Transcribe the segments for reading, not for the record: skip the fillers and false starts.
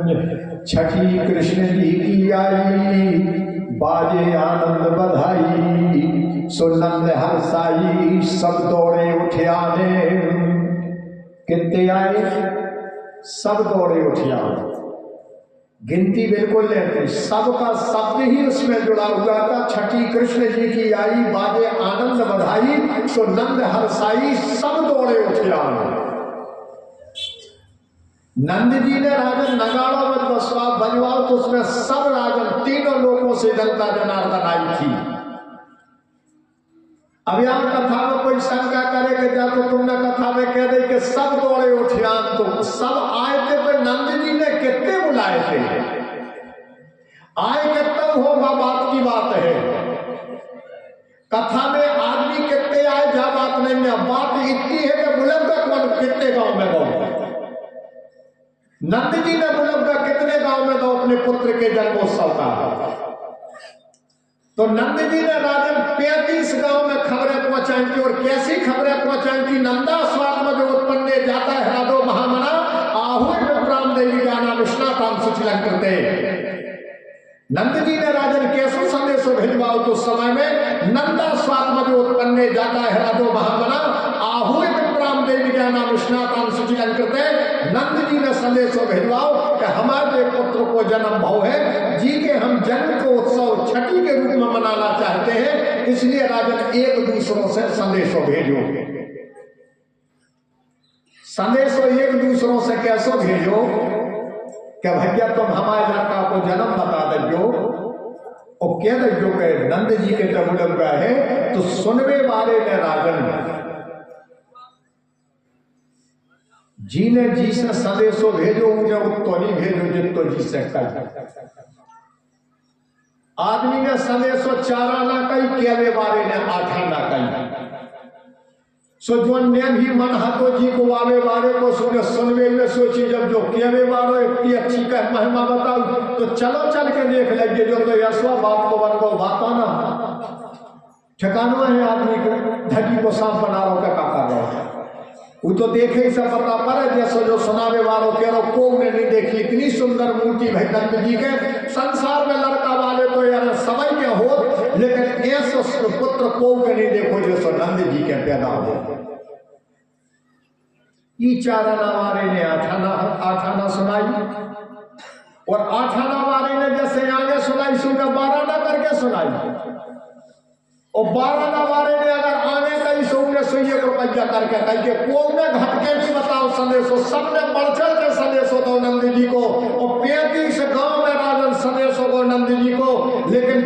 छठी कृष्ण जी की आई, बाजे आनंद बधाई, सुनंद हर्षाई, सब दौड़े उठ आने। कितने आए? सब दौड़े उठ आने। गिनती बिल्कुल लेते, सबका शब्द ही उसमें जुड़ा हुआ था। छठी कृष्ण जी की आई, बाजे आनंद बधाई, तो नंद हर्षाई, सब दौड़े उठ आए। नंद जी ने राजन नगाड़ों में बसवा बजवाओ, तो उसमें सब राजन तीनों लोगों से जनता जनार्दन आई थी। अब यहाँ कथा में कोई शंका करे जा तो तुमने कथा में कह दे कि सब दौड़े उठियान, तो सब आए थे, तो नंद जी ने कितने बुलाए थे? आए कितने होगा बात की बात है। कथा में आदमी कितने आए जा बात नहीं है, बात इतनी है कि बुलंद कौन कितने गांव में गौ। नंद जी ने बुलंद कितने गांव में गौ अपने पुत्र के जन्मोत्सव का। तो नंद जी ने राजन 35 गांव में खबरें पहुंचाई थी। और कैसी खबरें पहुंचाई थी? नंदा स्वाद में जो उत्पन्न जाता है हरादो महामना, आहु विप्राम देवी गाना विष्णा काम सुचलन करते। नंद जी ने राजन कैसो संदेश भिजवाओ, तो समय में नंदा स्वाद में जो उत्पन्न जाता है हरादो महामना, आहु विप्राम देवी गाना विष्णा काम सुचलन करते। नंद जी ने संदेश भिजवाओ कि हमारे पुत्र को जन्म भाव है जी के, हम जन्म को उत्सव छठी के रूप में मनाना चाहते हैं, इसलिए राजन एक दूसरों से संदेश भेजो। संदेश एक दूसरों से कैसे भेजो कि भैया तुम हमारे लड़का को जन्म बता दो और कह दो कि नंद जी के जब लग गए है, तो सुनवे वाले ने राजन जी ने जी से संदेशो भेजो, मुझे तो नहीं भेजो जितो जी से कर। आदमी ने संदेशो 4 आना कही, केवे बारे ने 8 आना कही। सो जो ने भी मन हाथो जी को आवे बारे को सुनवे में सोची, जब जो केवे बारो इतनी अच्छी का महिमा बताओ, तो चलो चल के देख लेंगे। जो तो यशवा बात को बन को बात ना ठिकाना है आदमी को, धगी को सांप बना रहा का कर रहा है, वो तो देखे ही सब पता पड़े। जैसे जो सुनावे वालों कह रहा को ने नहीं देखी इतनी सुंदर मूर्ति भाई नंद जी के। संसार में लड़का वाले तो यार समय के हो, लेकिन ऐसे पुत्र को नहीं देखो जैसे नंद जी के पैदा हो। ये 4 आना वाले ने 8 आना सुनाई, और 8 आना वाले ने जैसे आगे सुनाई, सुनकर 12 आना करके सुनाई। और 12 आना वाले ने अगर आने कहीं सुनने सुइए को पैसा करके कहिए को ने घटके नहीं बताओ संदेशो, सबने बढ़ चढ़ के संदेशो दो नंद जी को। और 35 गांव में राजन संदेशो को नंद जी को, लेकिन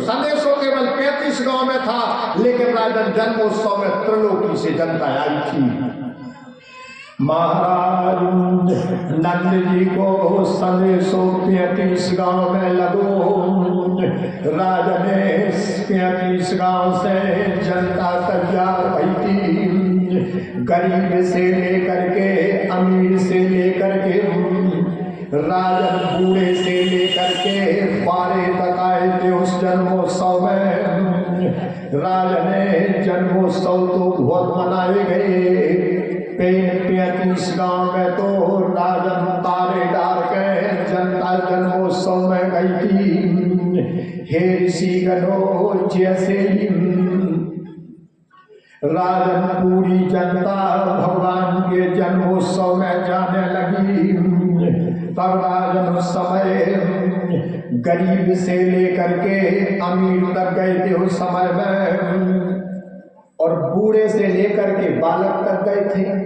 संदेशो केवल 35 गांव में था, लेकिन राजन जन्मोत्सव में त्रिलोकी से जनता आई थी। महाराज नंद जी को संदेशो 35 गांव में लगो। राजा ने 35 गांव से जनता तैयार हुई थी, गरीब से लेकर के अमीर से लेकर के राजन बूढ़े से लेकर के 12 तक आए थे उस जन्मोत्सव में। राजा ने जन्मोत्सव तो बहुत मनाए गए। 35 गांव में तो राजन तारे डाल के जनता जन्मोत्सव में गई थी। हे ऋषिगणों जैसे ही राजन पूरी जनता भगवान के जन्मोत्सव में जाने लगी, तब राजन उस समय गरीब से लेकर के अमीर तक गए थे उस समय में, और बूढ़े से लेकर के बालक तक गए थे।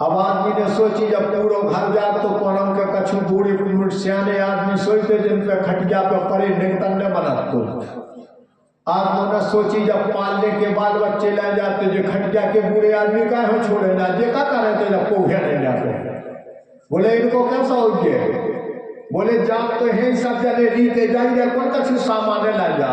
अब आदमी ने सोची जब पूरा घर जा तो कोणम के कछु बूढ़े सियाने आदमी सोचते जिन पे खटिया पे परे निकतन ने बनत तो आदमी ने सोची जब पालने के बाल बच्चे ले जाते जो खटिया के बूढ़े आदमी का है छोड़े ना देखा करे तो जब को नहीं जाते। बोले इनको कैसा हो गया? बोले जाप तो है सब जने रीते जाइए कौन कछु सामान ला जा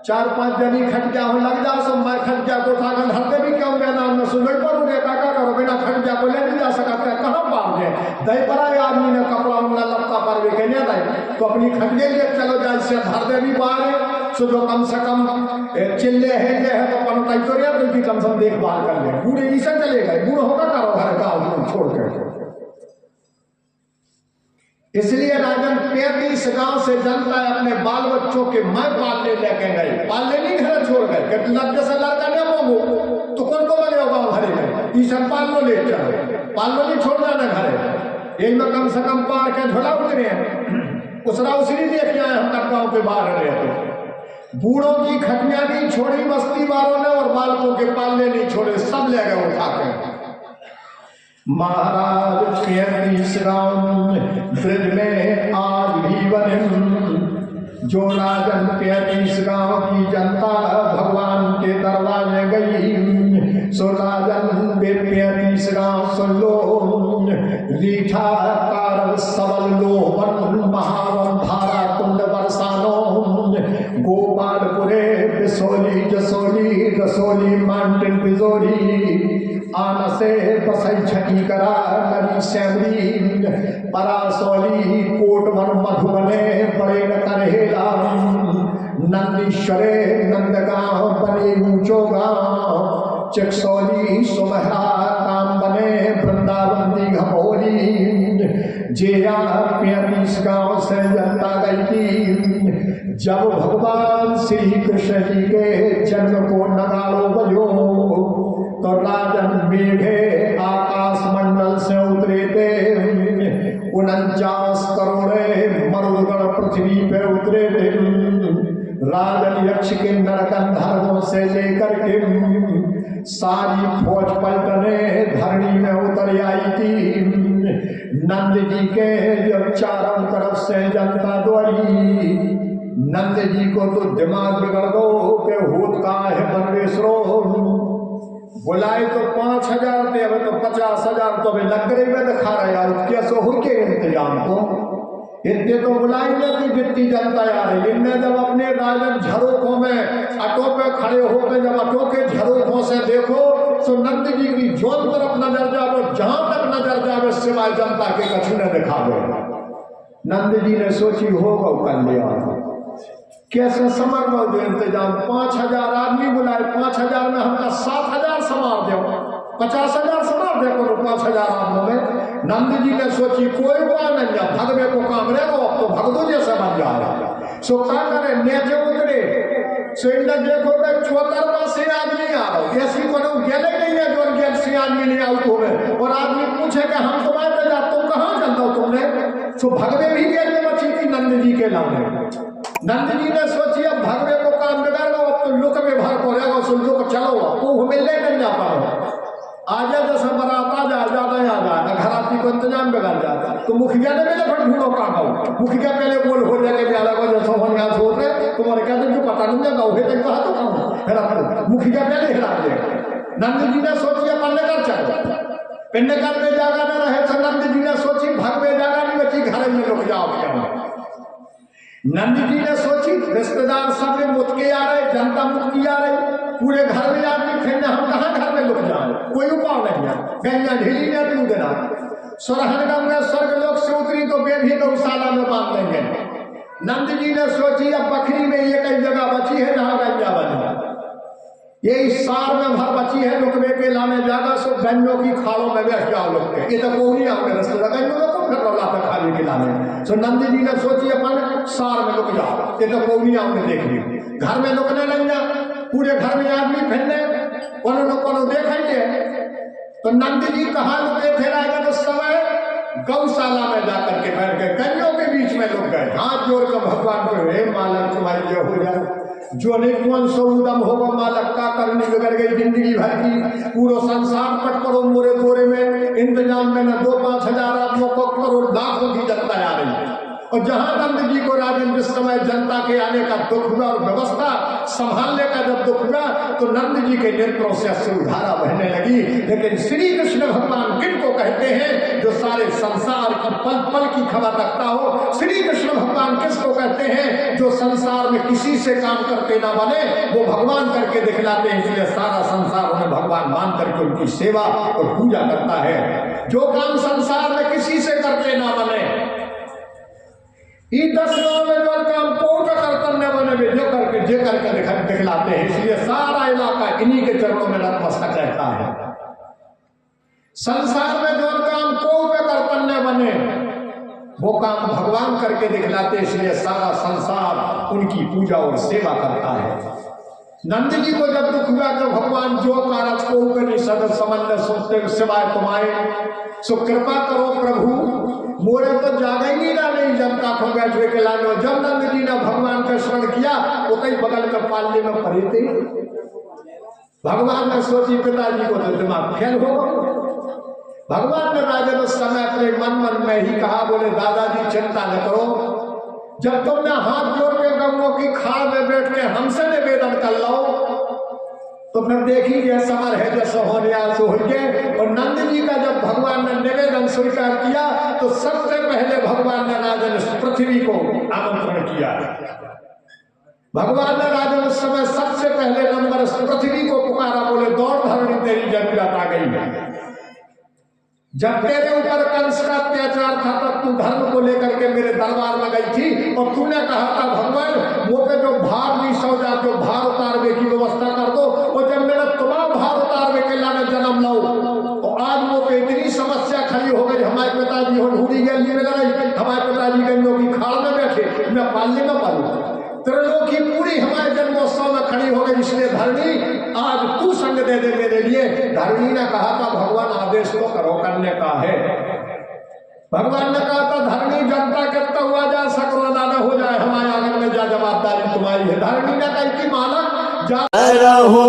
4-5 जनी खटिया हो लग जा सब मैं खटिया को उठा कर धरते भी क्यों मैं नाम न सुन पड़ोगे का करो बिना खटिया को ले नहीं जा सकता कहाँ पार दे दही पड़ा आदमी ने कपड़ा उंगला लपका पर भी कहने दे तो अपनी खटिया लिए चलो जाए से धर दे भी बाहर सो जो कम से कम चिल्ले है तो अपन तैयारिया तो कम से कम देखभाल कर ले बूढ़े नहीं से चले गए बूढ़ होगा करो घर का छोड़ के इसलिए राजन 35 गांव से जनता अपने बाल बच्चों के मैं पालने लेके गए, पालने नहीं घर छोड़ गए, जैसे लड़का नहीं मांगो तो कौन को बने गाँव घरे में, ये सब पाल लो ले चलो, पाल लो नहीं छोड़ जाना घरे, यही में कम से कम पार के झोला उतरे उसरा उसरी देख के आए हम तक गाँव के बाहर रहते। बूढ़ों की खटिया नहीं छोड़ी बस्ती वालों ने और बालकों के पालने नहीं छोड़े, सब ले गए उठा के। महाराज 35 गांव ब्रज में आज भी बने, जो राजन 35 गांव की जनता भगवान के दरवाजे गई, सो राजन 35 गांव सुन लो, रीठा कारव सबल लोहन महावन धारा कुंड बरसानो, गोपालपुरे बिसोली जसोली रसोली मांडन बिजोरी, आन से बसई छठी करा नदी श्यामरी, परासोली कोटवन मधुबने बड़े न करहेला, नंदीश्वरे नंदगांव बने ऊंचो गांव, चकसौली सुमहरा काम बने वृंदावन दी घमोली, जेया 35 गांव से जनता गई थी, जब भगवान श्री कृष्ण जी के जन्म को नगाड़ो बजो, तो राजन मेघे आकाश मंडल से उतरे थे, 49 करोड़ मरुदगण पृथ्वी पे उतरे थे, राजन यक्ष के नरकंधर्वों से लेकर के सारी फौज पलटने धरणी में उतर आई थी। नंद जी के जब चारों तरफ से जनता दौड़ी, नंद जी को तो दिमाग बिगड़ गो के होत का है बनवेश्वरो, बुलाए तो 5000 थे, अब तो 50,000 तो अभी लकड़ी में दिखा रहे यार, कैसे हो के इंतजाम को इतने तो बुलाई नहीं जितनी जनता आ रही। इनने जब अपने राजन झरोखों में अटो पे खड़े होकर जब अटो के झरोखों से देखो तो नंद जी की जोन तरफ नजर जावे, जहां तक नजर जावे सिवाय जनता के कछु न दिखावे। नंद जी ने सोची होगा कल्याण, कैसे समर इंतजाम, 5000 आदमी बुलाए, 5000 में हमका 7000 समार दो, 50,000 समार दे करो 5000 आदमियों में। नंद जी ने सोची कोई बात नहीं, भगवे को काम रहेगा, अब तो भगदो जैसे बन जा रहा। सो क्या करे, नीचे उतरे, सो इन्हें देखो कि 74 से आदमी आ रहा है, ऐसी को गले नहीं है जो 80 आदमी नहीं आउट हो गए, और आदमी पूछे कि हम तो आते जा, तुम कहाँ चलता हो तुमने, सो भगवे भी गले बची थी नंद जी के लाने। नंद जी ने सोची अब भगवे को काम बिगाड़ो, अब तो लुक में भर पड़ेगा, सो लुक चलो, तो हमें ले नहीं जा पाओ, आजा जैसे बराता जा ज्यादा आ जाता, घराती को इंतजाम बिगाड़ जाता। तो मुखिया ने मेरे फट ढूंढो काम आओ, मुखिया पहले बोल हो जाके भी अलग हो जैसे होने यहाँ छोड़ रहे तुम्हारे क्या तुमको पता नहीं है, गाँव है कहा तो काम हेरा, मुखिया पहले हिला दे। नंद जी ने सोची अपन कर चलो, पिंडकर में जागा न रहे, तो नंद जी ने सोची भगवे जागा नहीं बची, घर में लोग जाओ क्या। नंद जी ने सोची रिश्तेदार सब मुटके आ रहे, जनता मुटकी आ रही, पूरे घर में आदमी फिरने, हम कहाँ घर में लुक जाए, कोई उपाय नहीं है, गैया ढीली ने तू देना। सोरहनगढ़ में स्वर्ग लोक से उतरी तो बेभी गौशाला में बांध लेंगे। नंद जी ने सोची अब बकरी में ये कई जगह बची है जहाँ गैया बनी, ये इस सार में भर बची है, लुकवे के लाने जागा सो गंजों की खालों में बैठ जाओ लोग के, ये तो कोई आपके रस्ते गंजों को फिर रौला तक खाली के लाने। सो नंद जी ने सोची अपन सार में लुक जाओ, ये तो कोई आपने देख ली, घर में लुकने लग जा, पूरे घर में आदमी फिरने कोनो देखेंगे। तो नंद जी कहाँ लुके थे राजन उस समय, गौशाला में जाकर के बैठ गए, गंजों के बीच में लुक गए, हाथ जोड़ कर भगवान को, हे मालक तुम्हारी जय हो जाए, जो नहीं कौन सो उदम होगा मालक का करनी बिगड़ गई जिंदगी भर की, पूरा संसार पट पड़ो मोरे तोरे में, इंतजाम में न 2-5 आदमियों को करोड़ लाखों की जनता आ रही है। और जहां नंद जी को राजन जिस समय जनता के आने का दुख हुआ और व्यवस्था संभालने का जब दुख हुआ तो नंद जी के नेत्रों से अश्रुधारा बहने लगी। लेकिन श्री कृष्ण भगवान किनको कहते हैं, जो सारे संसार की पल पल की खबर रखता हो। श्री कृष्ण भगवान किसको कहते हैं, जो संसार में किसी से काम करते ना बने, वो भगवान करके दिखलाते हैं, इसलिए सारा संसार उन्हें भगवान मान करके उनकी सेवा और पूजा करता है। जो काम संसार में किसी से करते ना बने, 10 गाँव में जो काम कोई करतन न बने, जो करके दिखलाते हैं, इसलिए सारा इलाका इन्हीं के चरणों में नतमस्तक रहता है। संसार में जो काम कोई करतन न बने, वो काम भगवान करके दिखलाते, इसलिए सारा संसार उनकी पूजा और सेवा करता है। नंद जी को जब दुख हुआ तो भगवान जो कारज को करी सद समन्वय सोचते सिवाय तुम्हारे, सो कृपा करो प्रभु मोरे तो जागे ही ना नहीं जनता को बैठे के लाने। जब नंद जी ने भगवान का स्मरण किया वो कई बगल में पालने में पड़े थे। भगवान ने सोची पिताजी को तो दिमाग फेल हो गया। भगवान ने राजन उस समय अपने मन में ही कहा, बोले दादाजी चिंता न करो, जब तुमने हाथ जोड़ के गंगों की खाड़ में बैठ के हमसे निवेदन कर लो तो फिर देखिए समर है जैसे होने आंसू हो गए। और नंद जी का जब भगवान ने निवेदन स्वीकार किया तो सबसे पहले भगवान ने राजन पृथ्वी को आमंत्रण किया। भगवान ने राजन उस समय सबसे पहले नंबर पृथ्वी को पुकारा, बोले दौड़ धरनी तेरी जरूरत आ गई है। जब तेरे ऊपर कंस का अत्याचार था तब तू धर्म को लेकर के मेरे दरबार में गई थी और तूने कहा था भगवान वो पे जो भार नहीं सौ जा जो भार उतारने की व्यवस्था कर दो। और जब मेरा तुम्हारा भार उतारने के लाने जन्म लो और आज वो पे इतनी समस्या खड़ी हो गई। हमारे पिताजी हो ढूंढी गली में गई, हमारे पिताजी गंगों की खाड़ में बैठे, मैं पालने में पालू। त्रिलोकी पूरी हमारे जन्मोत्सव में खड़ी हो गई, इसलिए धरणी आज तू संग दे दे मेरे लिए। धरणी ने कहा था भगवान आदेश तो करो, करने का है। भगवान ने कहा था धरणी जनता के तो हुआ जा सकरोदा न हो जाए, हमारे आंगन में जा जवाबदारी तुम्हारी है। धरणी ने कही कि मालक जा रहो